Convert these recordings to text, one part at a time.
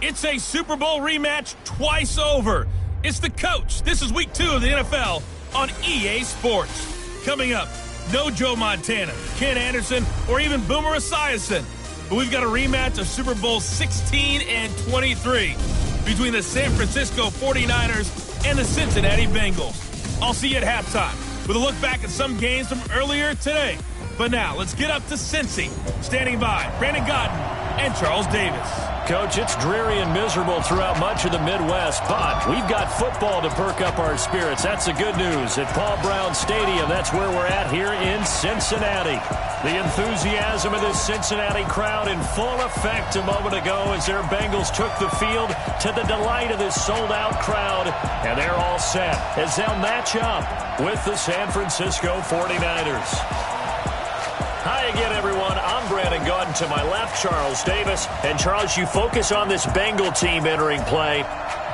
It's a Super Bowl rematch twice over. It's the coach. This is week 2 of the NFL on EA Sports. Coming up, no Joe Montana, Ken Anderson, or even Boomer Esiason. But we've got a rematch of Super Bowl 16 and 23 between the San Francisco 49ers and the Cincinnati Bengals. I'll see you at halftime with a look back at some games from earlier today. But now, let's get up to Cincy. Standing by, Brandon Godden and Charles Davis. Coach, it's dreary and miserable throughout much of the Midwest, but we've got football to perk up our spirits. That's the good news. At Paul Brown Stadium, that's where we're at here in Cincinnati. The enthusiasm of this Cincinnati crowd in full effect a moment ago as their Bengals took the field to the delight of this sold-out crowd. And they're all set as they'll match up with the San Francisco 49ers. Hi again, everyone. I'm Brandon Godden. To my left, Charles Davis. And, Charles, you focus on this Bengal team entering play.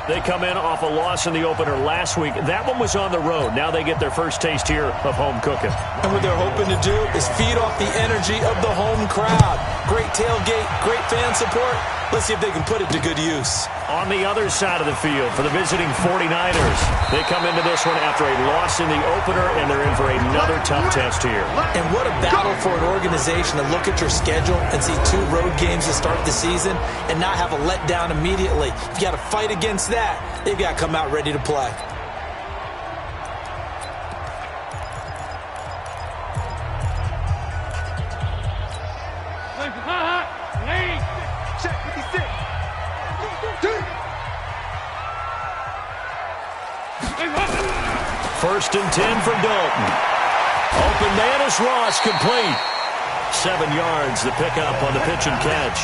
They come in off a loss in the opener last week. That one was on the road. Now they get their first taste here of home cooking. And what they're hoping to do is feed off the energy of the home crowd. Great tailgate, great fan support. Let's see if they can put it to good use. On the other side of the field for the visiting 49ers, they come into this one after a loss in the opener, and they're in for another tough test here. And what a battle for an organization to look at your schedule and see 2 road games to start the season and not have a letdown immediately. You've got to fight against that. They've got to come out ready to play. First and 10 for Dalton. Open man is Ross, complete. 7 yards, the pickup on the pitch and catch.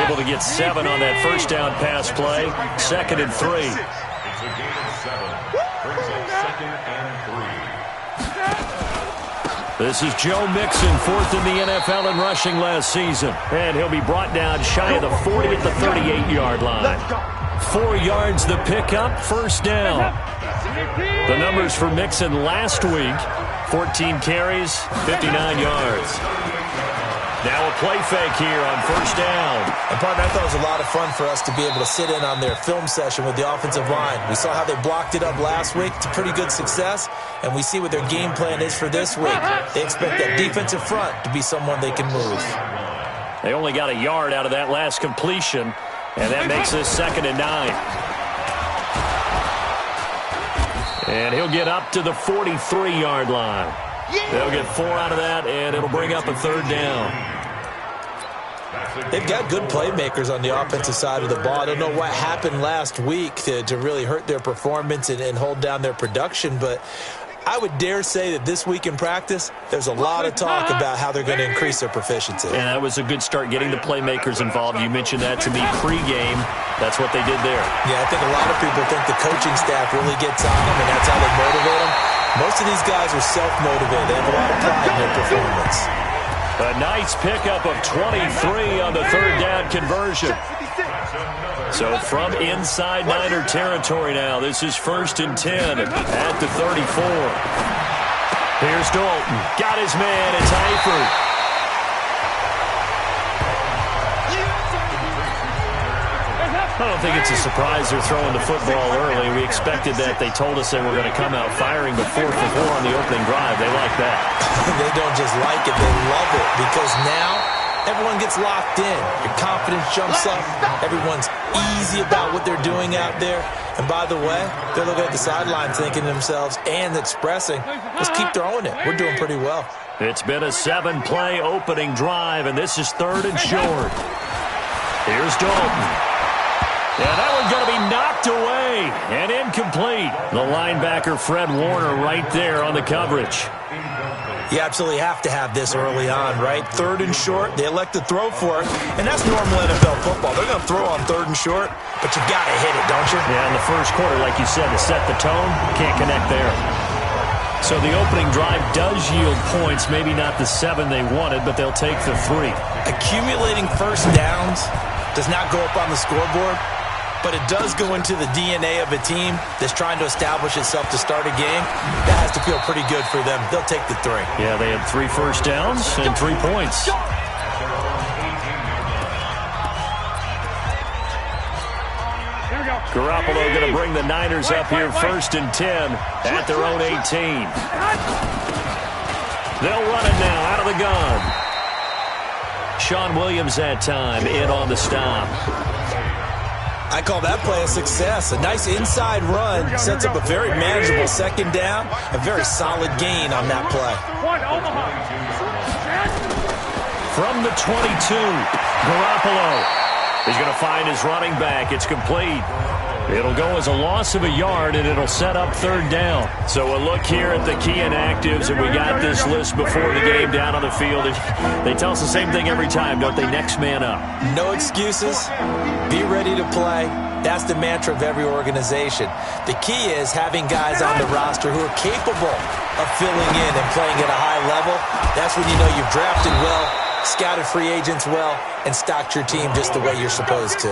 Able to get 7 on that first down pass play. 2nd and 3. This is Joe Mixon, 4th in the NFL in rushing last season. And he'll be brought down shy of the 40 at the 38-yard line. 4 yards the pickup, first down. The numbers for Mixon last week, 14 carries, 59 yards. Now a play fake here on first down. And, partner, I thought it was a lot of fun for us to be able to sit in on their film session with the offensive line. We saw how they blocked it up last week. It's a pretty good success, and we see what their game plan is for this week. They expect that defensive front to be someone they can move. They only got a yard out of that last completion, and that makes this 2nd and 9. And he'll get up to the 43-yard line. They'll get 4 out of that, and it'll bring up a 3rd down. They've got good playmakers on the offensive side of the ball. I don't know what happened last week to really hurt their performance and hold down their production, but I would dare say that this week in practice, there's a lot of talk about how they're going to increase their proficiency. And that was a good start getting the playmakers involved. You mentioned that to me pregame. That's what they did there. Yeah, I think a lot of people think the coaching staff really gets on them, and that's how they motivate them. Most of these guys are self-motivated. They have a lot of pride in their performance. A nice pickup of 23 on the 3rd down conversion. So from inside Niner territory now, this is 1st and 10 at the 34. Here's Dalton. Got his man. It's Eifert. I don't think it's a surprise they're throwing the football early. We expected that. They told us they were going to come out firing before 4 for 4 on the opening drive. They like that. They don't just like it. They love it because now everyone gets locked in. Your confidence jumps up. Everyone's easy about what they're doing out there. And by the way, they're looking at the sideline thinking to themselves and expressing, let's keep throwing it. We're doing pretty well. It's been a 7-play opening drive, and this is 3rd and short. Here's Dalton. Yeah, that one's going to be knocked away and incomplete. The linebacker, Fred Warner, right there on the coverage. You absolutely have to have this early on, right? 3rd and short, they elect to throw for it, and that's normal NFL football. They're going to throw on 3rd and short, but you got to hit it, don't you? Yeah, in the first quarter, like you said, to set the tone, can't connect there. So the opening drive does yield points, maybe not the 7 they wanted, but they'll take the 3. Accumulating first downs does not go up on the scoreboard, but it does go into the DNA of a team that's trying to establish itself to start a game. That has to feel pretty good for them. They'll take the 3. Yeah, they had 3 first downs and 3 points. Garoppolo going to bring the Niners up here 1st and 10 at their own 18. They'll run it now out of the gun. Sean Williams that time in on the stop. I call that play a success. A nice inside run sets up a very manageable 2nd down. A very solid gain on that play. From the 22, Garoppolo. He's going to find his running back. It's complete. It'll go as a loss of a yard, and it'll set up 3rd down. So a look here at the key inactives, and we got this list before the game down on the field. They tell us the same thing every time, don't they? Next man up. No excuses. Be ready to play. That's the mantra of every organization. The key is having guys on the roster who are capable of filling in and playing at a high level. That's when you know you've drafted well, scouted free agents well, and stocked your team just the way you're supposed to.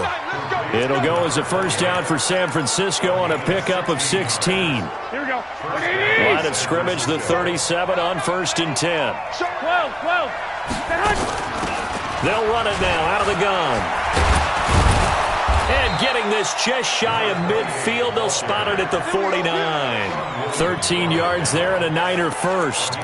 It'll go as a 1st down for San Francisco on a pickup of 16. Here we go. Line of scrimmage, the 37 on 1st and 10. 12. They'll run it now out of the gun. And getting this just shy of midfield, they'll spot it at the 49. 13 yards there and a Niner first.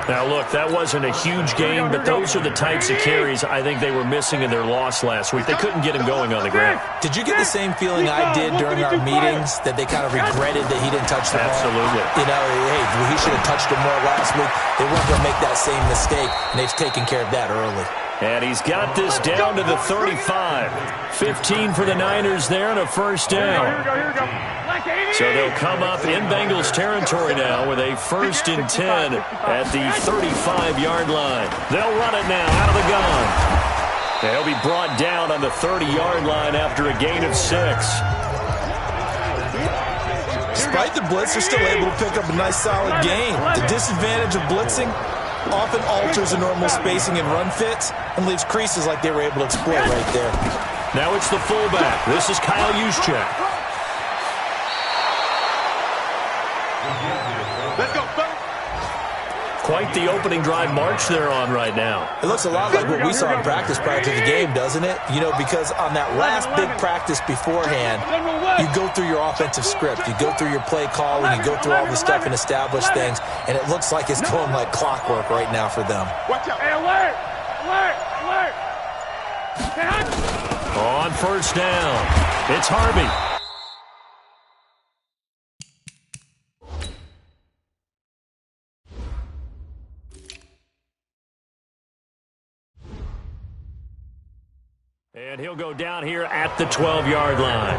Now, look, that wasn't a huge game, but those are the types of carries I think they were missing in their loss last week. They couldn't get him going on the ground. Did you get the same feeling I did during our meetings, that they kind of regretted that he didn't touch the ball? Absolutely. You know, hey, he should have touched it more last week. They weren't going to make that same mistake, and they've taken care of that early. And he's got this down to the 35. 15 for the Niners there and a 1st down. Here we go. So they'll come up in Bengals territory now with a 1st and 10 at the 35-yard line. They'll run it now out of the gun. They'll be brought down on the 30-yard line after a gain of 6. Despite the blitz, they're still able to pick up a nice solid gain. The disadvantage of blitzing often alters the normal spacing and run fits and leaves creases like they were able to exploit right there. Now it's the fullback. This is Kyle Juszczyk. Let's go. Quite the opening drive march they're on right now. It looks a lot like what we saw in practice prior to the game, doesn't it? You know, because on that last big practice beforehand, you go through your offensive script. You go through your play calling. You go through all the stuff and establish things. And it looks like it's going like clockwork right now for them. Watch out. Hey, alert! On 1st down, it's Harvey. And he'll go down here at the 12-yard line.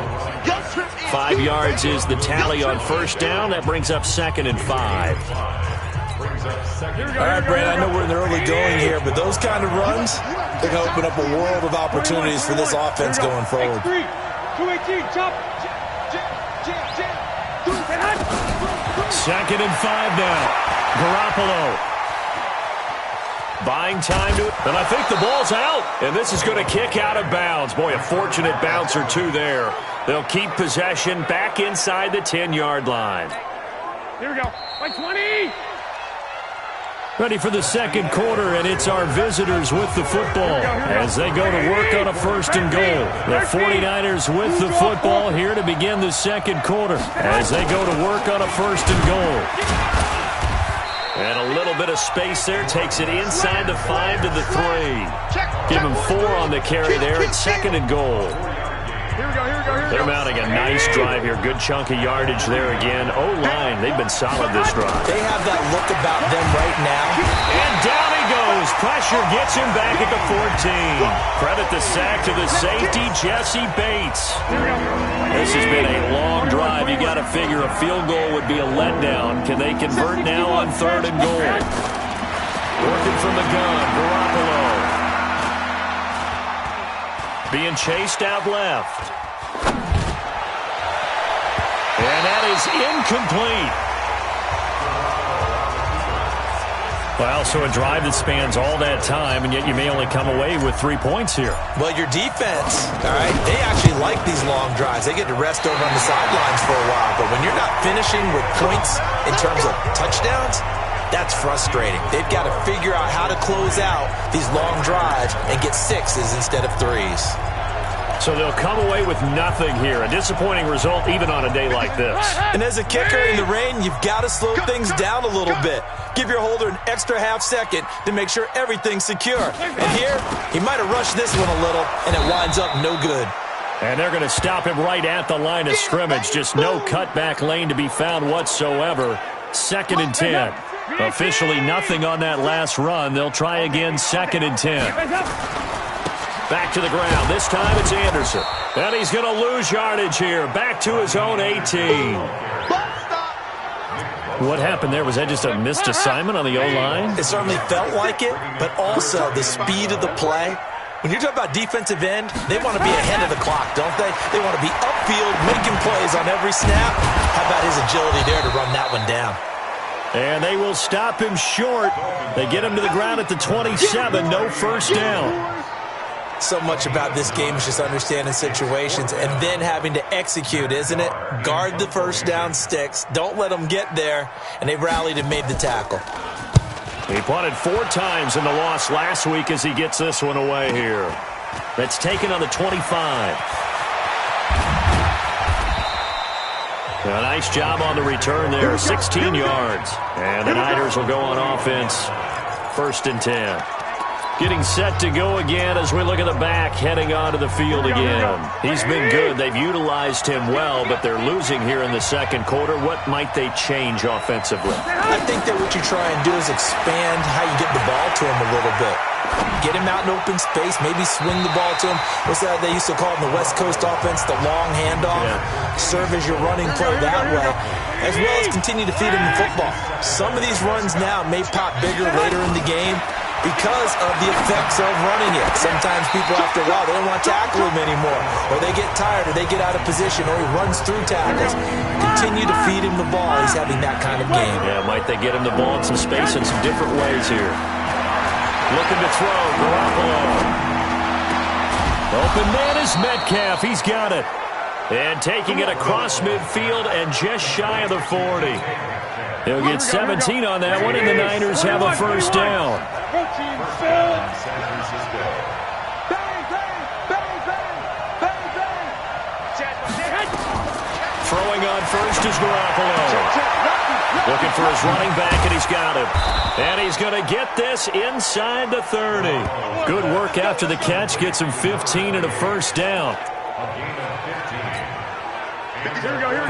5 yards is the tally on 1st down. That brings up 2nd and 5. All right, Brad, I know we're in the early going here, but those kind of runs, they're going to open up a world of opportunities for this offense going forward. 218, chop. 2nd and 5 now. Garoppolo. Buying time to it, and I think the ball's out, and this is going to kick out of bounds. Boy, a fortunate bounce or two there. They'll keep possession back inside the 10-yard line. Here we go. Like 20. Ready for the second quarter, and it's our visitors with the football as they go to work on a 1st and goal. The 49ers with the football here to begin the second quarter as they go to work on a 1st and goal. And a little bit of space there. Takes it inside the 5 to the 3. Give him 4 on the carry there. It's 2nd and goal. Here we go. They're mounting a nice drive here. Good chunk of yardage there again. O-line, they've been solid this drive. They have that look about them right now. And down he goes. Pressure gets him back at the 14. Credit the sack to the safety, Jesse Bates. This has been a long drive. You got to figure a field goal would be a letdown. Can they convert now on 3rd and goal? Working from the gun, Garoppolo. Being chased out left. And that is incomplete. Well, so a drive that spans all that time, and yet you may only come away with 3 points here. Well, your defense, all right, they actually like these long drives. They get to rest over on the sidelines for a while. But when you're not finishing with points in terms of touchdowns, that's frustrating. They've got to figure out how to close out these long drives and get 6s instead of 3s. So they'll come away with nothing here. A disappointing result even on a day like this. And as a kicker in the rain, you've got to slow things down a little bit. Give your holder an extra half second to make sure everything's secure. And here, he might have rushed this one a little, and it winds up no good. And they're going to stop him right at the line of scrimmage. Just no cutback lane to be found whatsoever. 2nd and 10. Officially nothing on that last run. They'll try again, 2nd and 10. Back to the ground. This time it's Anderson. And he's going to lose yardage here. Back to his own 18. What happened there? Was that just a missed assignment on the O-line? It certainly felt like it, but also the speed of the play. When you're talking about defensive end, they want to be ahead of the clock, don't they? They want to be upfield, making plays on every snap. How about his agility there to run that one down? And they will stop him short. They get him to the ground at the 27. No first down. So much about this game is just understanding situations and then having to execute, isn't it? Guard the first down sticks. Don't let them get there. And they rallied and made the tackle. He punted 4 times in the loss last week as he gets this one away here. That's taken on the 25. A nice job on the return there. 16 yards. And the Niners will go on offense. 1st and 10. Getting set to go again as we look at the back heading onto the field again. He's been good. They've utilized him well, but they're losing here in the second quarter. What might they change offensively? I think that what you try and do is expand how you get the ball to him a little bit. Get him out in open space, maybe swing the ball to him. What's that they used to call it in the West Coast offense, the long handoff? Yeah. Serve as your running play that way, as well as continue to feed him the football. Some of these runs now may pop bigger later in the game because of the effects of running it. Sometimes people, after a while, they don't want to tackle him anymore, or they get tired, or they get out of position, or he runs through tackles. Continue to feed him the ball. He's having that kind of game. Yeah, might they get him the ball in some space in some different ways here. Looking to throw, Garoppolo. Open man is Metcalf. He's got it. And taking it across midfield and just shy of the 40. He'll get 17 on that one, and the Niners have a first down. Throwing on first is Garoppolo. Looking for his running back, and he's got him. And he's going to get this inside the 30. Good work after the catch. Gets him 15 and a first down.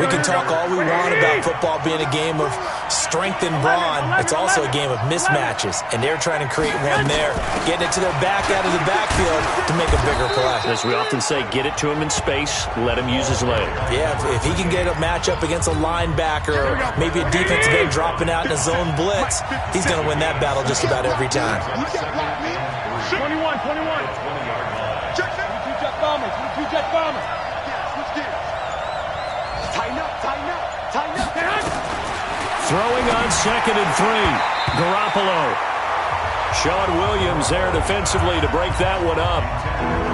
We can talk all we want about football being a game of strength and brawn. It's also a game of mismatches, and they're trying to create one there, getting it to their back out of the backfield to make a bigger play. As we often say, get it to him in space, let him use his leg. Yeah, if he can get a matchup against a linebacker or maybe a defensive end dropping out in a zone blitz, he's going to win that battle just about every time. 21. Two-jet bombers. Two-jet bombers. Throwing on 2nd and 3. Garoppolo. Sean Williams there defensively to break that one up.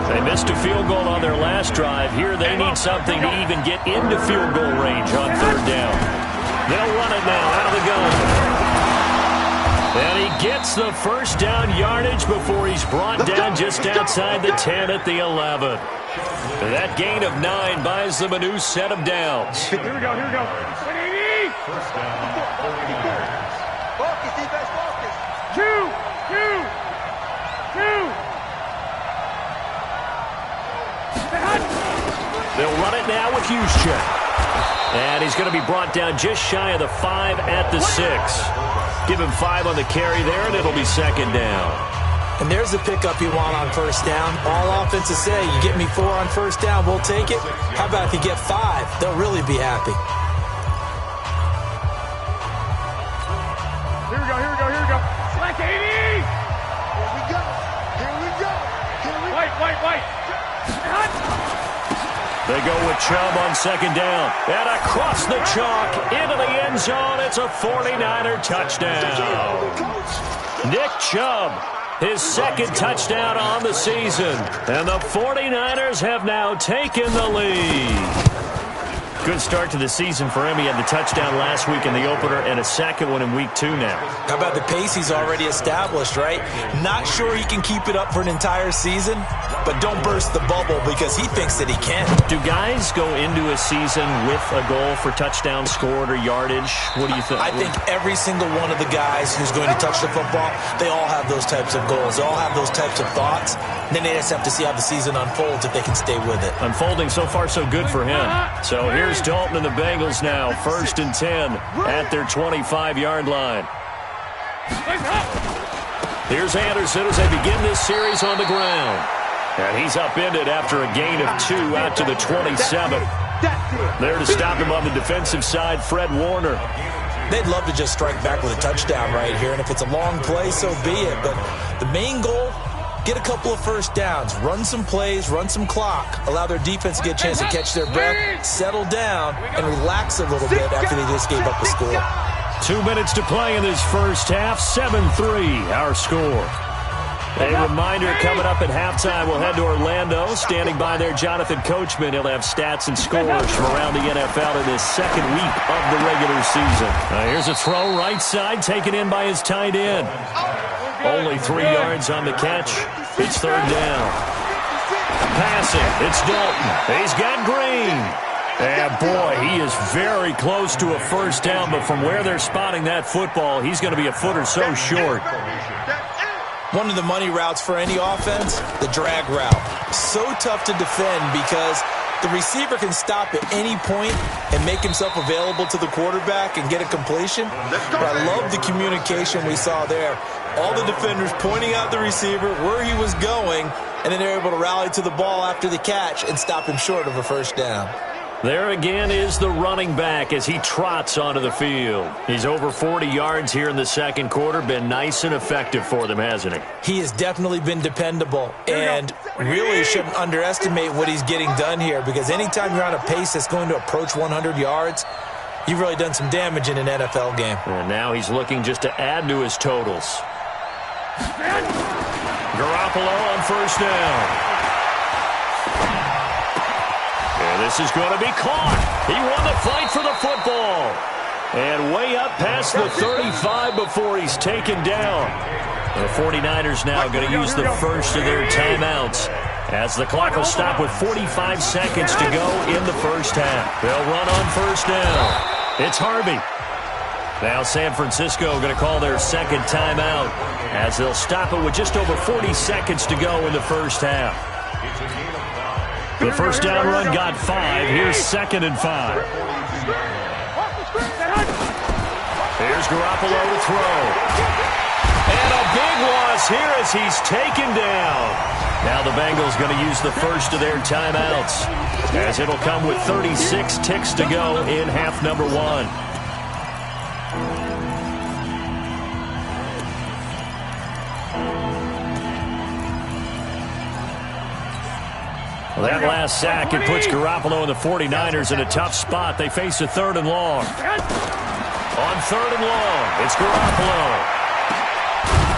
They missed a field goal on their last drive. Here they need something to even get into field goal range on 3rd down. They'll run it now out of the gun. And he gets the first down yardage before he's brought down just outside the 10 at the 11. That gain of 9 buys them a new set of downs. Here we go. 180. First down. Focus, defense, focus. Two. They'll run it now with Juszczyk. And he's going to be brought down just shy of the 5 at the 6. Give him 5 on the carry there, and it'll be 2nd down. And there's the pickup you want on first down. All offenses say, you get me 4 on first down, we'll take it. How about if you get 5? They'll really be happy. Here we go. Slack 80. Here we go. White. They go with Chubb on 2nd down. And across the chalk into the end zone. It's a 49er touchdown. Nick Chubb, his second touchdown on the season. And the 49ers have now taken the lead. Good start to the season for him. He had the touchdown last week in the opener and a second one in week 2 now. How about the pace he's already established, right? Not sure he can keep it up for an entire season, but don't burst the bubble because he thinks that he can. Do guys go into a season with a goal for touchdown scored or yardage? What do you think? I think every single one of the guys who's going to touch the football, they all have those types of goals. They all have those types of thoughts. And then they just have to see how the season unfolds if they can stay with it. Unfolding so far so good for him. So here's Dalton and the Bengals now, 1st and 10 at their 25-yard line. Here's Anderson as they begin this series on the ground. And he's upended after a gain of 2 out to the 27. There to stop him on the defensive side, Fred Warner. They'd love to just strike back with a touchdown right here, and if it's a long play, so be it. But the main goal, get a couple of first downs, run some plays, run some clock, allow their defense to get a chance to catch their breath, settle down, and relax a little bit after they just gave up the score. 2 minutes to play in this first half, 7-3 our score. A reminder coming up at halftime, we'll head to Orlando. Standing by there, Jonathan Coachman. He'll have stats and scores from around the NFL in his second week of the regular season. Here's a throw right side, taken in by his tight end. Only 3 yards on the catch. It's 3rd down. Passing, it's Dalton. He's got Green. And boy, he is very close to a first down, but from where they're spotting that football, he's going to be a foot or so short. One of the money routes for any offense, the drag route. So tough to defend because the receiver can stop at any point and make himself available to the quarterback and get a completion. But I love the communication we saw there. All the defenders pointing out the receiver, where he was going, and then they're able to rally to the ball after the catch and stop him short of a first down. There again is the running back as he trots onto the field. He's over 40 yards here in the second quarter. Been nice and effective for them, hasn't he? He has definitely been dependable, and really shouldn't underestimate what he's getting done here, because anytime you're on a pace that's going to approach 100 yards, you've really done some damage in an NFL game. And now he's looking just to add to his totals. Garoppolo on first down. And this is going to be caught. He won the fight for the football. And way up past the 35 before he's taken down. The 49ers now going to use the first of their timeouts as the clock will stop with 45 seconds to go in the first half. They'll run on first down. It's Harvey. Now San Francisco going to call their second timeout as they'll stop it with just over 40 seconds to go in the first half. The first down run got 5. Here's 2nd and 5. Here's Garoppolo to throw. And a big loss here as he's taken down. Now the Bengals going to use the first of their timeouts as it'll come with 36 ticks to go in half number 1. Well, that last sack, it puts Garoppolo and the 49ers in a tough spot. They face a 3rd and long. On 3rd and long, it's Garoppolo.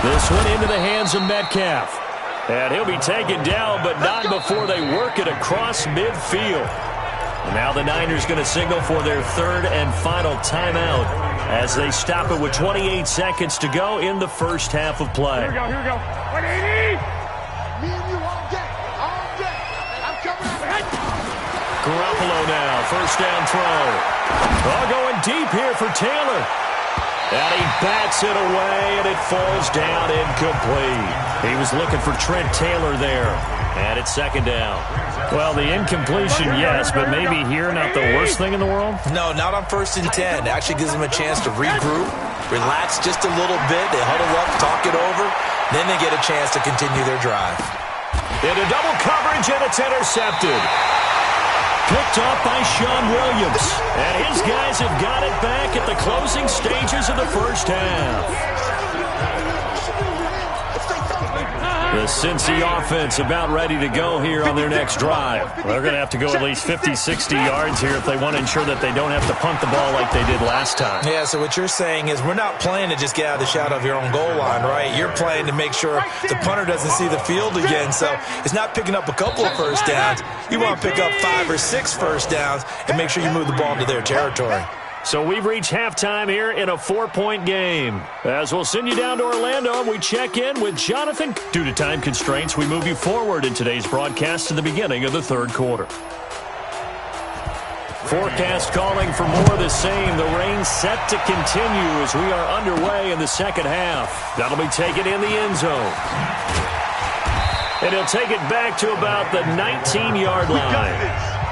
This one into the hands of Metcalf. And he'll be taken down, but not before they work it across midfield. And now the Niners going to signal for their 3rd and final timeout as they stop it with 28 seconds to go in the first half of play. Here we go, here we go. 180! Garoppolo now, first down throw. Oh, going deep here for Taylor. And he bats it away, and it falls down incomplete. He was looking for Trent Taylor there. And it's 2nd down. Well, the incompletion, yes, but maybe here not the worst thing in the world? No, not on 1st and 10. It actually gives them a chance to regroup, relax just a little bit. They huddle up, talk it over. Then they get a chance to continue their drive. Into double coverage, and it's intercepted. Picked off by Sean Williams. And his guys have got it back at the closing stages of the first half. The Cincy offense about ready to go here on their next drive. They're going to have to go at least 50, 60 yards here if they want to ensure that they don't have to punt the ball like they did last time. Yeah, so what you're saying is we're not playing to just get out of the shadow of your own goal line, right? You're playing to make sure the punter doesn't see the field again. So it's not picking up a couple of first downs. You want to pick up 5 or 6 first downs and make sure you move the ball into their territory. So we've reached halftime here in a 4-point game. As we'll send you down to Orlando and we check in with Jonathan. Due to time constraints, we move you forward in today's broadcast to the beginning of the third quarter. Forecast calling for more of the same. The rain set to continue as we are underway in the second half. That'll be taken in the end zone. And he'll take it back to about the 19-yard line.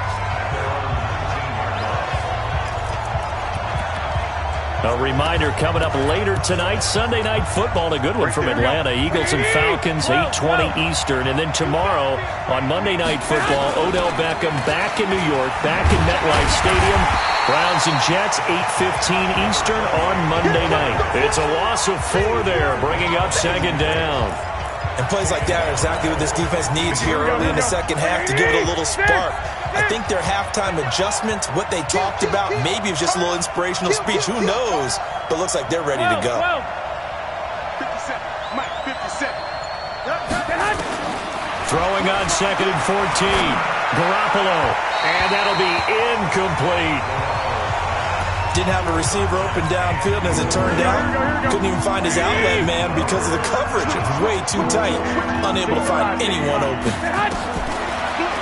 A reminder coming up later tonight, Sunday Night Football, a good one from Atlanta. Eagles and Falcons, 8:20 Eastern. And then tomorrow on Monday Night Football, Odell Beckham back in New York, back in MetLife Stadium. Browns and Jets, 8:15 Eastern on Monday night. It's a loss of 4 there, bringing up second down. And plays like that are exactly what this defense needs here early in the second half to give it a little spark. I think their halftime adjustments, what they talked about, maybe it was just a little inspirational speech. Who knows? But looks like they're ready to go. 57. Mike, 57. Throwing on 2nd and 14. Garoppolo. And that'll be incomplete. Didn't have a receiver open downfield, and as it turned out, couldn't even find his outlet man because of the coverage. It was way too tight. Unable to find anyone open.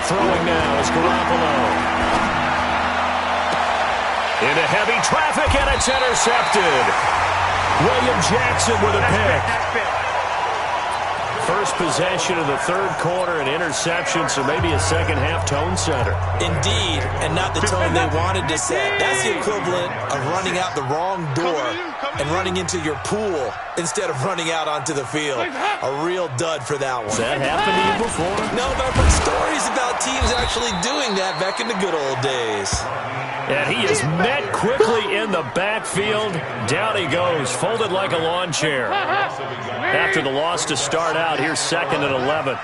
Throwing now is Garoppolo. Into heavy traffic, and it's intercepted. William Jackson with a pick. First possession of the third quarter, an interception, so maybe a second-half tone setter. Indeed, and not the tone they wanted to set. That's the equivalent of running out the wrong door and running into your pool instead of running out onto the field. A real dud for that one. Has that happened to you before? No, but I've heard stories about teams actually doing that back in the good old days. And he is met quickly in the backfield. Down he goes, folded like a lawn chair. After the loss to start out, here's 2nd and 11.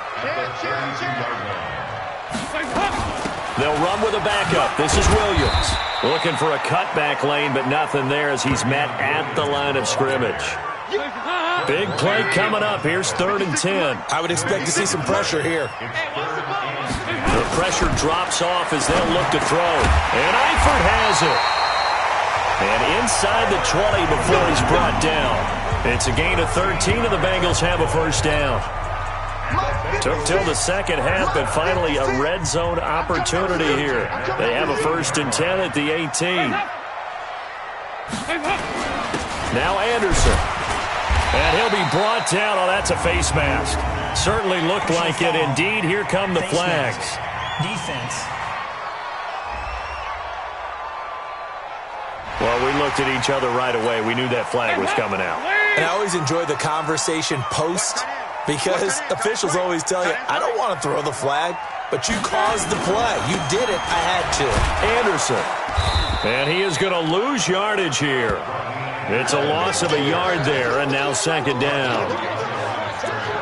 They'll run with a backup. This is Williams. Looking for a cutback lane, but nothing there as he's met at the line of scrimmage. Big play coming up. Here's 3rd and 10. I would expect to see some pressure here. The pressure drops off as they'll look to throw. And Eifert has it. And inside the 20 before he's brought down. It's a gain of 13, and the Bengals have a first down. Took till the second half, but finally a red zone opportunity here. They have a 1st and 10 at the 18. Now Anderson. And he'll be brought down. Oh, that's a face mask. Certainly looked like it. Indeed, here come the flags. Defense. Well, we looked at each other right away. We knew that flag was coming out. And I always enjoy the conversation post because officials always tell you, I don't want to throw the flag, but you caused the play. You did it. I had to. Anderson. And he is going to lose yardage here. It's a loss of a yard there, and now 2nd down.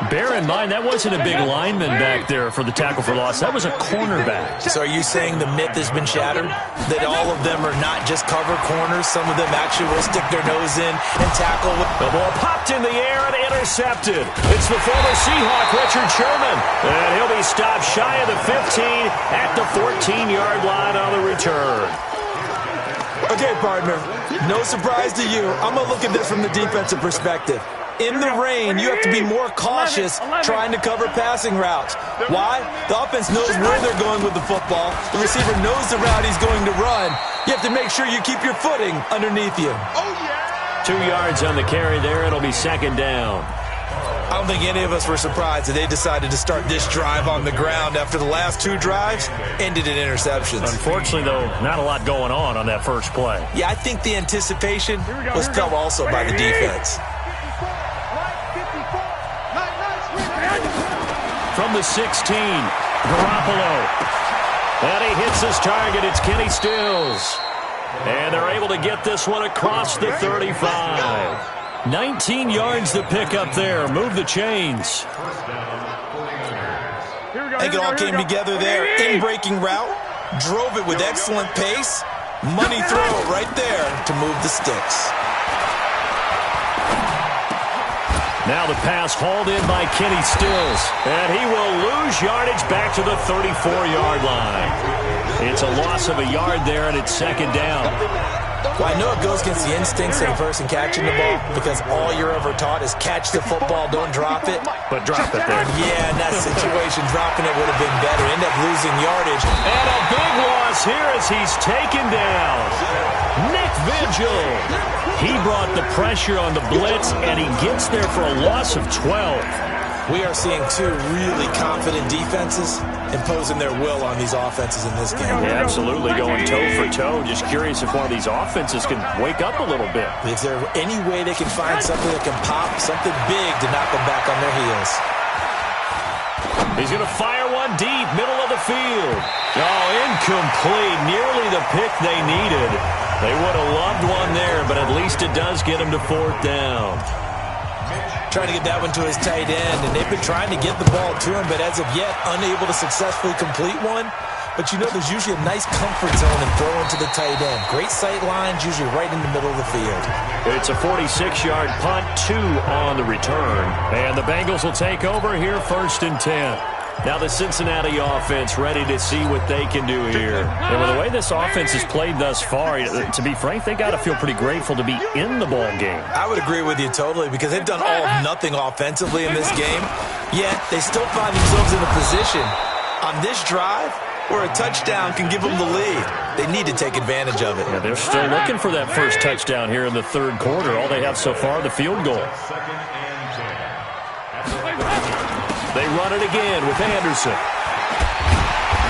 Bear in mind, that wasn't a big lineman back there for the tackle for loss. That was a cornerback. So are you saying the myth has been shattered? That all of them are not just cover corners? Some of them actually will stick their nose in and tackle. The ball popped in the air and intercepted. It's the former Seahawk, Richard Sherman. And he'll be stopped shy of the 15 at the 14-yard line on the return. Okay, partner, no surprise to you. I'm going to look at this from the defensive perspective. In the rain, you have to be more cautious trying to cover passing routes. Why? The offense knows where they're going with the football. The receiver knows the route he's going to run. You have to make sure you keep your footing underneath you. 2 yards on the carry there. It'll be 2nd down. I don't think any of us were surprised that they decided to start this drive on the ground after the last 2 drives ended in interceptions. Unfortunately, though, not a lot going on that first play. Yeah, I think the anticipation was felt also by the defense. From the 16, Garoppolo. And he hits his target. It's Kenny Stills. And they're able to get this one across the 35. 19 yards to pick up there. Move the chains. I think it all came together there. In-breaking route, drove it with excellent pace. Money throw right there to move the sticks. Now the pass hauled in by Kenny Stills. And he will lose yardage back to the 34-yard line. It's a loss of a yard there, and it's second down. Well, I know it goes against the instincts of the person catching the ball because all you're ever taught is catch the football, don't drop it. But drop it there. Yeah, in that situation, dropping it would have been better. End up losing yardage. And a big loss here as he's taken down. Nick Vigil. He brought the pressure on the blitz, and he gets there for a loss of 12. We are seeing two really confident defenses imposing their will on these offenses in this game. Yeah, absolutely, going toe for toe. Just curious if one of these offenses can wake up a little bit. Is there any way they can find something that can pop, something big to knock them back on their heels? He's going to fire one deep, middle of the field. Oh, incomplete. Nearly the pick they needed. They would have loved one there, but at least it does get him to fourth down. Trying to get that one to his tight end, and they've been trying to get the ball to him, but as of yet, unable to successfully complete one. But you know, there's usually a nice comfort zone in throwing to the tight end. Great sight lines, usually right in the middle of the field. It's a 46-yard punt, 2 on the return. And the Bengals will take over here, 1st and 10. Now the Cincinnati offense ready to see what they can do here. And with the way this offense has played thus far, to be frank, they got to feel pretty grateful to be in the ball game. I would agree with you totally because they've done all of nothing offensively in this game. Yet they still find themselves in a position on this drive where a touchdown can give them the lead. They need to take advantage of it. Yeah, they're still looking for that first touchdown here in the third quarter. All they have so far, the field goal. They run it again with Anderson.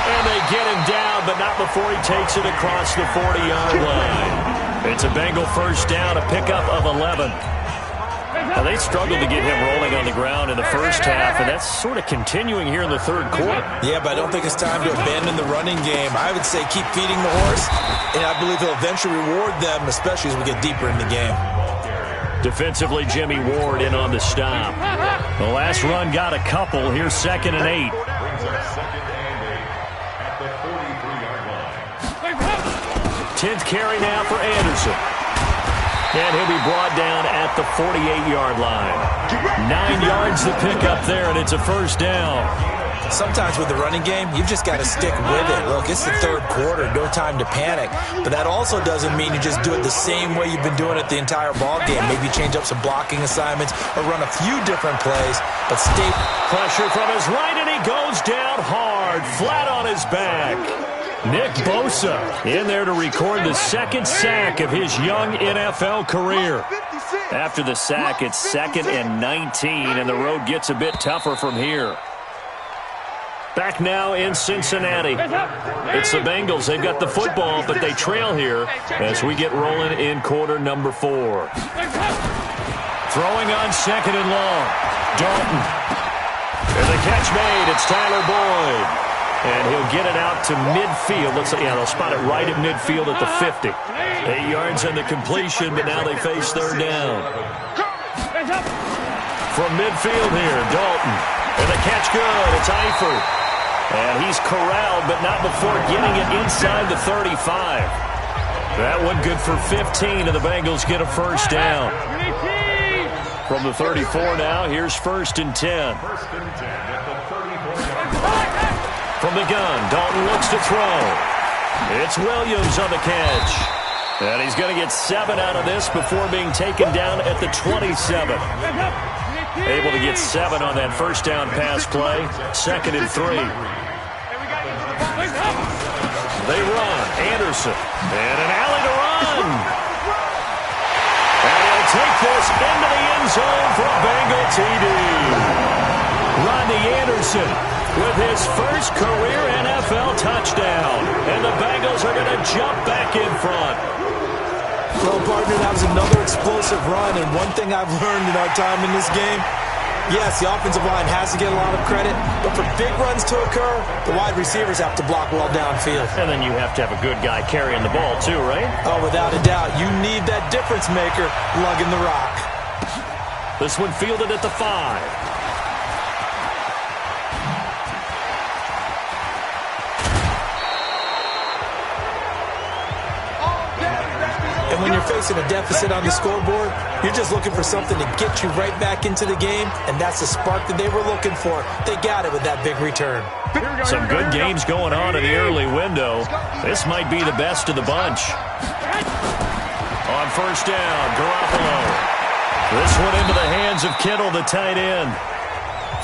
And they get him down, but not before he takes it across the 40-yard line. It's a Bengal first down, a pickup of 11. Now, they struggled to get him rolling on the ground in the first half, and that's sort of continuing here in the third quarter. Yeah, but I don't think it's time to abandon the running game. I would say keep feeding the horse, and I believe he'll eventually reward them, especially as we get deeper in the game. Defensively, Jimmy Ward in on the stop. The last run got a couple. Here's 2nd and 8. 10th carry now for Anderson. And he'll be brought down at the 48-yard line. 9 yards to pick up there, and it's a first down. Sometimes with the running game, you've just got to stick with it. Look, it's the third quarter, no time to panic. But that also doesn't mean you just do it the same way you've been doing it the entire ball game. Maybe change up some blocking assignments or run a few different plays, but stay. Pressure from his right, and he goes down hard, flat on his back. Nick Bosa in there to record the 2nd sack of his young NFL career. After the sack, it's 2nd and 19, and the road gets a bit tougher from here. Back now in Cincinnati. It's the Bengals. They've got the football, but they trail here as we get rolling in quarter number 4. Throwing on 2nd and long. Dalton. And the catch made. It's Tyler Boyd. And he'll get it out to midfield. Looks like, yeah, they'll spot it right at midfield at the 50. 8 yards on the completion, but now they face third down. From midfield here, Dalton. And the catch good. It's Eifert. And he's corralled, but not before getting it inside the 35. That one good for 15, and the Bengals get a first down. From the 34 now, here's 1st and 10. From the gun, Dalton looks to throw. It's Williams on the catch. And he's going to get 7 out of this before being taken down at the 27. Able to get 7 on that first down pass play. 2nd and 3. They run. Anderson. And an alley to run. And he'll take this into the end zone for a Bengal TD. Rodney Anderson with his first career NFL touchdown. And the Bengals are going to jump back in front. Well, partner, that was another explosive run, and one thing I've learned in our time in this game, yes, the offensive line has to get a lot of credit, but for big runs to occur, the wide receivers have to block well downfield. And then you have to have a good guy carrying the ball too, right? Oh, without a doubt. You need that difference maker lugging the rock. This one fielded at the 5. And when you're facing a deficit on the scoreboard, you're just looking for something to get you right back into the game, and that's the spark that they were looking for. They got it with that big return. Some good games going on in the early window. This might be the best of the bunch. On first down, Garoppolo. This one into the hands of Kittle, the tight end.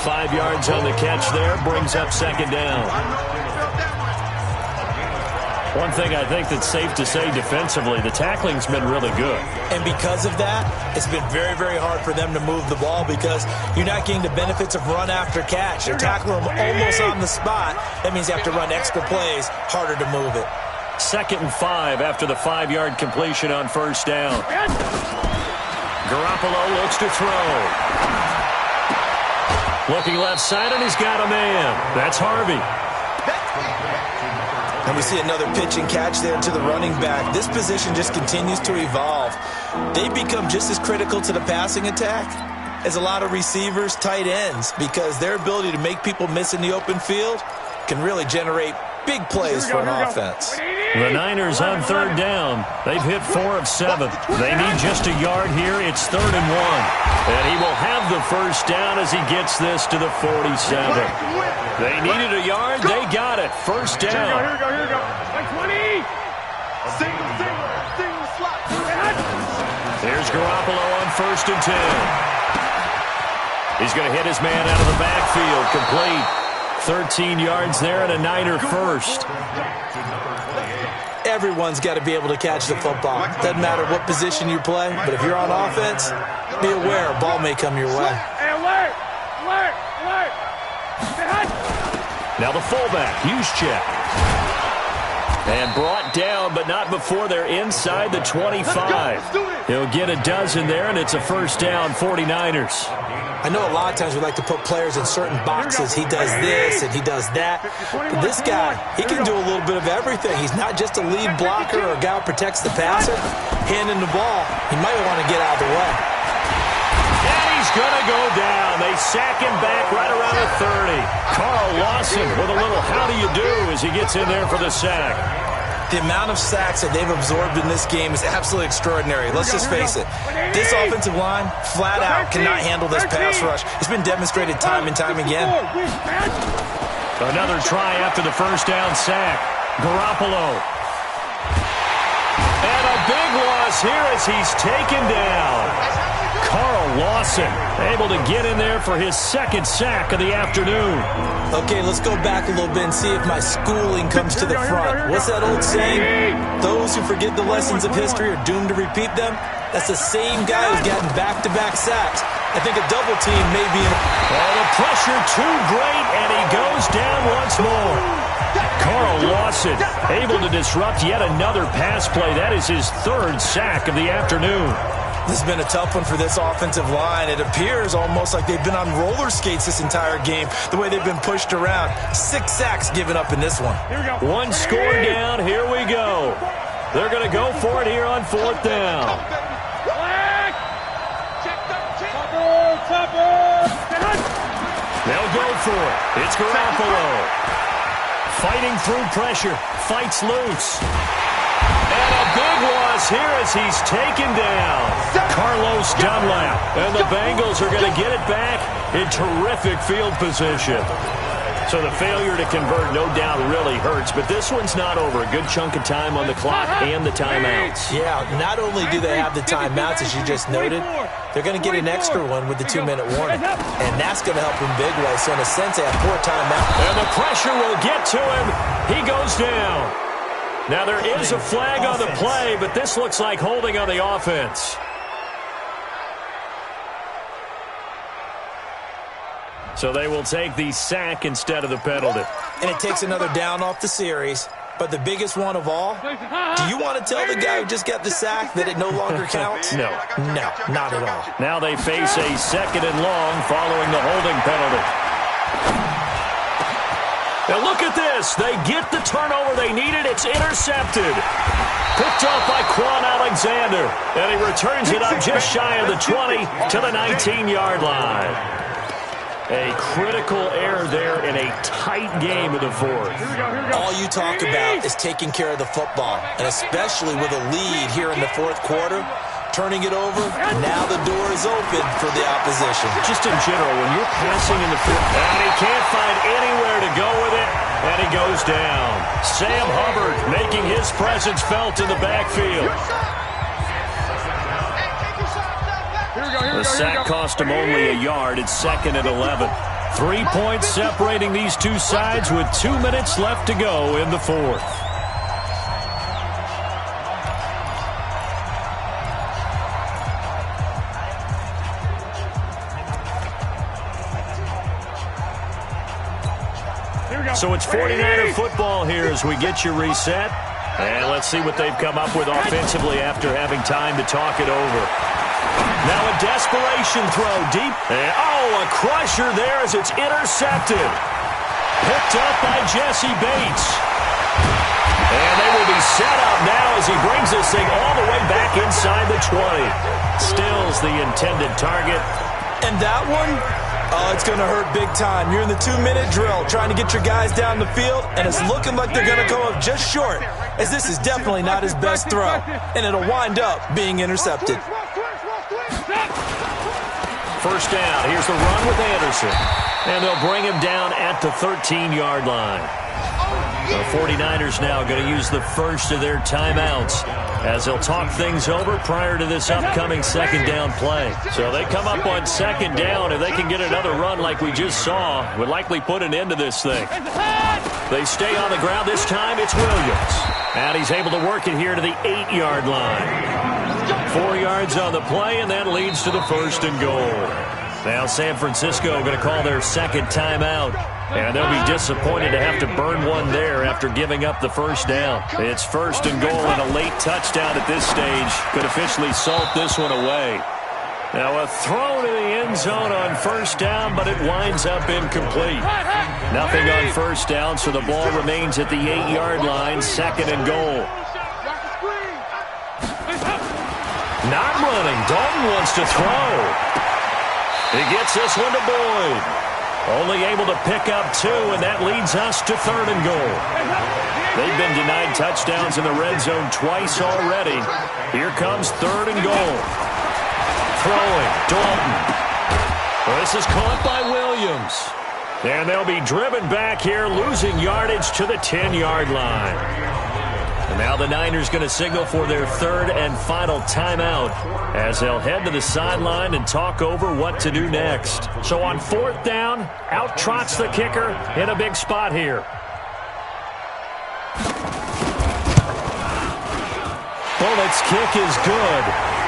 5 yards on the catch there, brings up second down. One thing I think that's safe to say defensively, the tackling's been really good. And because of that, it's been very, very hard for them to move the ball because you're not getting the benefits of run after catch. They're tackling them almost on the spot. That means you have to run extra plays, harder to move it. 2nd and 5 after the 5-yard completion on first down. Garoppolo looks to throw. Looking left side, and he's got a man. That's Harvey. And we see another pitch and catch there to the running back. This position just continues to evolve. They become just as critical to the passing attack as a lot of receivers, tight ends, because their ability to make people miss in the open field can really generate big plays for an offense. The Niners on third down. They've hit 4 of 7. They need just a yard here. It's 3rd and 1. And he will have the first down as he gets this to the 47. They needed a yard. They got it. First down. Here we go. Like 20. Single slot. There's Garoppolo on 1st and 10. He's going to hit his man out of the backfield. Complete. 13 yards there and a Niner first. Everyone's got to be able to catch the football. Doesn't matter what position you play, but if you're on offense, be aware a ball may come your way. Hey, alert! Now the fullback, Juszczyk. And brought down, but not before they're inside the 25. He'll get a dozen there, and it's a first down, 49ers. I know a lot of times we like to put players in certain boxes. He does this and he does that. But this guy, he can do a little bit of everything. He's not just a lead blocker or a guy who protects the passer. Handing the ball, he might want to get out of the way. And he's going to go down. They sack him back right around the 30. Carl Lawson with a little how do you do as he gets in there for the sack. The amount of sacks that they've absorbed in this game is absolutely extraordinary. Let's just face it. This offensive line, flat out, cannot handle this pass rush. It's been demonstrated time and time again. Another try after the first down sack. Garoppolo. And a big loss here as he's taken down. Carl Lawson able to get in there for his 2nd sack of the afternoon. Okay, let's go back a little bit and see if my schooling comes to the front. What's that old saying? Those who forget the lessons of history are doomed to repeat them. That's the same guy who's gotten back-to-back sacks. I think a double team may be in. Oh, the pressure too great, and he goes down once more. Carl Lawson able to disrupt yet another pass play. That is his 3rd sack of the afternoon. This has been a tough one for this offensive line. It appears almost like they've been on roller skates this entire game, the way they've been pushed around. 6 sacks given up in this one. One score down. Here we go. They're going to go for it here on 4th down. They'll go for it. It's Garoppolo. Fighting through pressure. Fights loose. And a big loss here as he's taken down. Carlos Dunlap. And the Bengals are going to get it back in terrific field position. So the failure to convert, no doubt, really hurts. But this one's not over. A good chunk of time on the clock and the timeouts. Yeah, not only do they have the timeouts, as you just noted, they're going to get an extra one with the 2-minute warning. And that's going to help them big way. So in a sense, they have 4 timeouts. And the pressure will get to him. He goes down. Now there is a flag on the play, but this looks like holding on the offense. So they will take the sack instead of the penalty. And it takes another down off the series. But the biggest one of all, do you want to tell the guy who just got the sack that it no longer counts? No. No, not at all. Now they face a 2nd and long following the holding penalty. Now look at this. They get the turnover they needed. It's intercepted. Picked off by Quan Alexander. And he returns it up just shy of the 20 to the 19-yard line. A critical error there in a tight game of the fourth. All you talk about is taking care of the football, and especially with a lead here in the fourth quarter, turning it over, now the door is open for the opposition. Just in general, when you're passing in the fourth, and he can't find anywhere to go with it, and he goes down. Sam Hubbard making his presence felt in the backfield. The sack cost him only a yard. It's 2nd and 11. 3 points separating these two sides with 2 minutes left to go in the fourth. So it's 49er football here as we get you reset. And let's see what they've come up with offensively after having time to talk it over. Now a desperation throw deep. And, a crusher there as it's intercepted. Picked up by Jesse Bates. And they will be set up now as he brings this thing all the way back inside the 20. Stills the intended target. And that one, it's going to hurt big time. You're in the 2-minute drill trying to get your guys down the field, and it's looking like they're going to come up just short, as this is definitely not his best throw, and it'll wind up being intercepted. First down. Here's the run with Anderson. And they'll bring him down at the 13-yard line. The 49ers now going to use the first of their timeouts as they'll talk things over prior to this upcoming second down play. So they come up on second down. If they can get another run like we just saw, would likely put an end to this thing. They stay on the ground. This time it's Williams. And he's able to work it here to the 8-yard line. 4 yards on the play, and that leads to the 1st and goal. Now San Francisco going to call their second timeout, and they'll be disappointed to have to burn one there after giving up the first down. It's 1st and goal, and a late touchdown at this stage could officially salt this one away. Now a throw to the end zone on first down, but it winds up incomplete. Nothing on first down, so the ball remains at the 8-yard line, 2nd and goal. Not running. Dalton wants to throw. He gets this one to Boyd. Only able to pick up 2, and that leads us to 3rd and goal. They've been denied touchdowns in the red zone twice already. Here comes 3rd and goal. Throwing. Dalton. This is caught by Williams. And they'll be driven back here, losing yardage to the 10-yard line. And now the Niners going to signal for their 3rd and final timeout as they'll head to the sideline and talk over what to do next. So on 4th down, out trots the kicker in a big spot here. Well, its kick is good.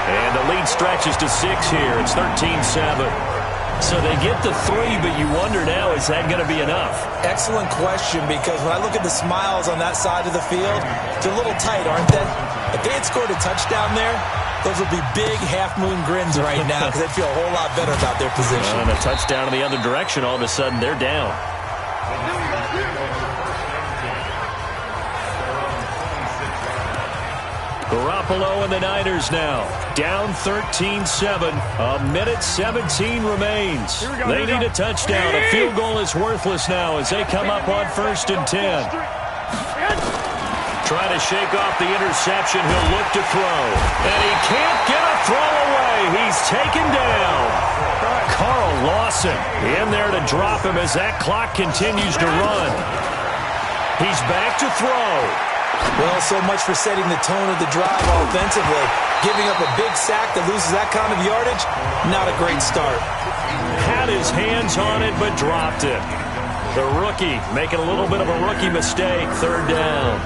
And the lead stretches to 6 here. It's 13-7. So they get the 3, but you wonder now, is that going to be enough? Excellent question, because when I look at the smiles on that side of the field, they're a little tight, aren't they? If they had scored a touchdown there, those would be big half-moon grins right now because they'd feel a whole lot better about their position. And a touchdown in the other direction, all of a sudden they're down. Garoppolo and the Niners now down 13-7. A minute 17 remains. They need a touchdown. A field goal is worthless now as they come up on 1st and 10. Trying to shake off the interception. He'll look to throw. And he can't get a throw away. He's taken down. Carl Lawson in there to drop him as that clock continues to run. He's back to throw. Well, so much for setting the tone of the drive offensively. Giving up a big sack that loses that kind of yardage, not a great start. Had his hands on it, but dropped it. The rookie making a little bit of a rookie mistake, 3rd down.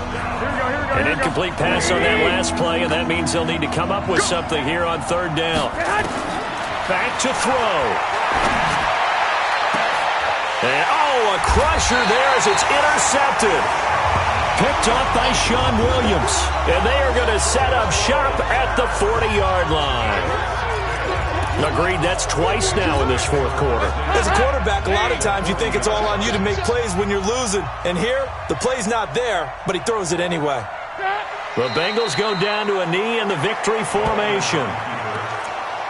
An incomplete pass on that last play, and that means they'll need to come up with something here on 3rd down. Back to throw. And, a crusher there as it's intercepted. Picked off by Sean Williams. And they are going to set up shop at the 40-yard line. Agreed, that's twice now in this fourth quarter. As a quarterback, a lot of times you think it's all on you to make plays when you're losing. And here, the play's not there, but he throws it anyway. The Bengals go down to a knee in the victory formation.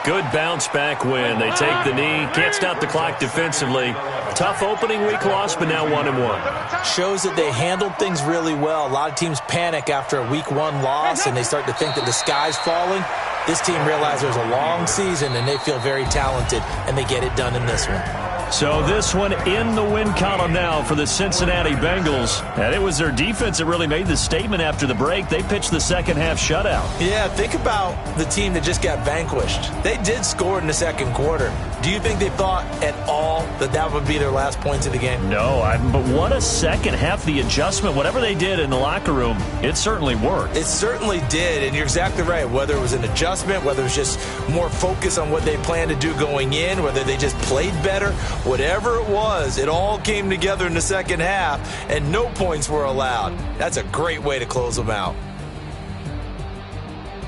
Good bounce-back win. They take the knee, can't stop the clock defensively. Tough opening week loss, but now 1-1. Shows that they handled things really well. A lot of teams panic after a week 1 loss, and they start to think that the sky's falling. This team realizes there's a long season, and they feel very talented, and they get it done in this one. So this one in the win column now for the Cincinnati Bengals. And it was their defense that really made the statement after the break. They pitched the second half shutout. Yeah, think about the team that just got vanquished. They did score in the second quarter. Do you think they thought at all that that would be their last points of the game? No, but what a second half. The adjustment, whatever they did in the locker room, it certainly worked. It certainly did, and you're exactly right. Whether it was an adjustment, whether it was just more focus on what they planned to do going in, whether they just played better, whatever it was, it all came together in the second half, and no points were allowed. That's a great way to close them out.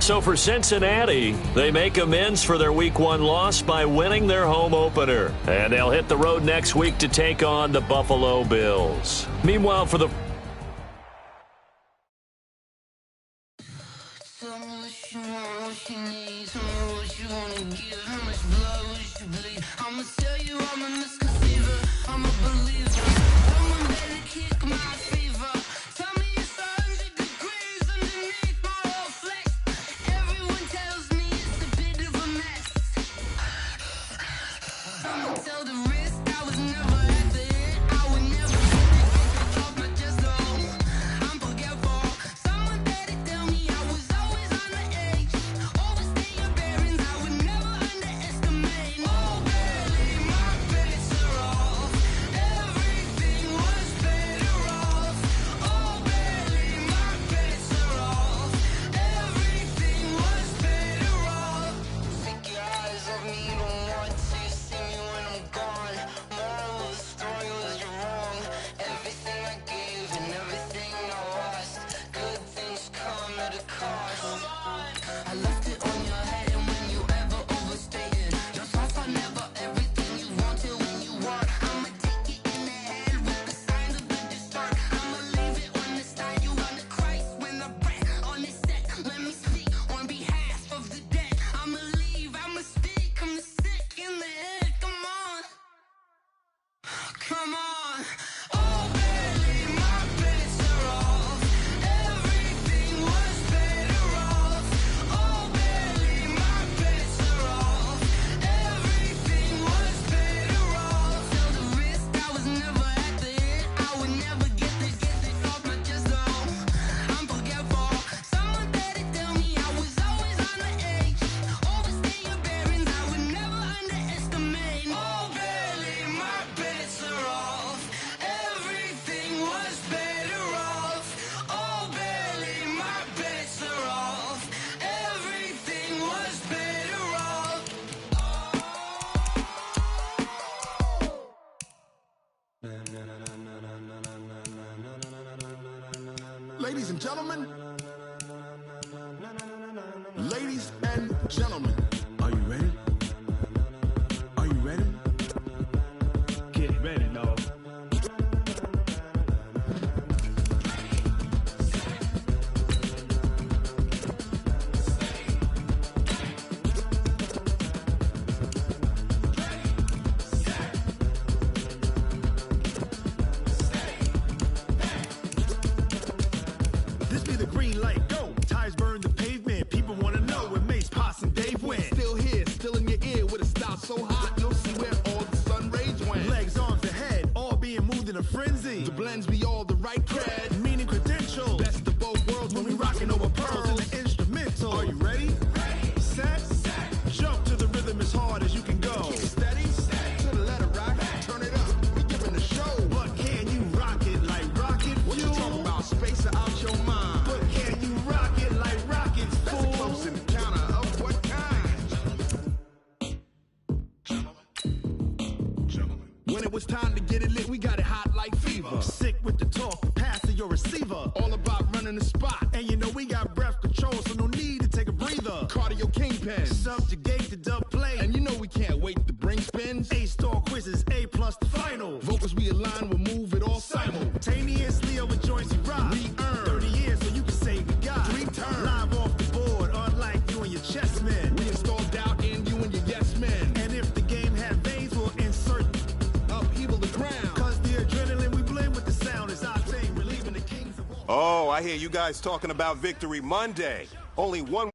So for Cincinnati, they make amends for their Week 1 loss by winning their home opener. And they'll hit the road next week to take on the Buffalo Bills. Meanwhile, for the... Ladies and gentlemen, ladies and gentlemen, are you ready? Are you ready? Get ready, dog. This be the green light, go. Tires burn the pavement. People want to know where Mace, Potts, and Dave went. Still here, still in your ear with a style so hot, you'll see where all the sun rays went. Legs, arms, and head, all being moved in a frenzy. The blends be all the right cred, meaning credentials. Best of both worlds when we rockin' over pearls in the instrumental. Are you ready? Ready. Set. Jump to the rhythm as hard as you can go. Keep it steady. To the letter rock. Turn it up. We giving a show. But can you rock it like rocket fuel? What you talking about? Space out your mind. But can you rock it like rockets, fool? That's a close encounter of what kind? Gentlemen. When it was time to get it lit, we got it hot like fever. Sick with the talk, pass to your receiver. All about running the spot. And you know we got breath control, so no need to take a breather. Cardio kingpin, subjugate the dub play. And you know we can't wait to bring spins. A-star quizzes, A+ the final. Vocals we align, we'll move it all simultaneously over joints we rock. We earn 30 years so you can say we got 3 turns. Live off the board, unlike you and your chess men. We installed doubt in you and I hear you guys talking about Victory Monday. Only one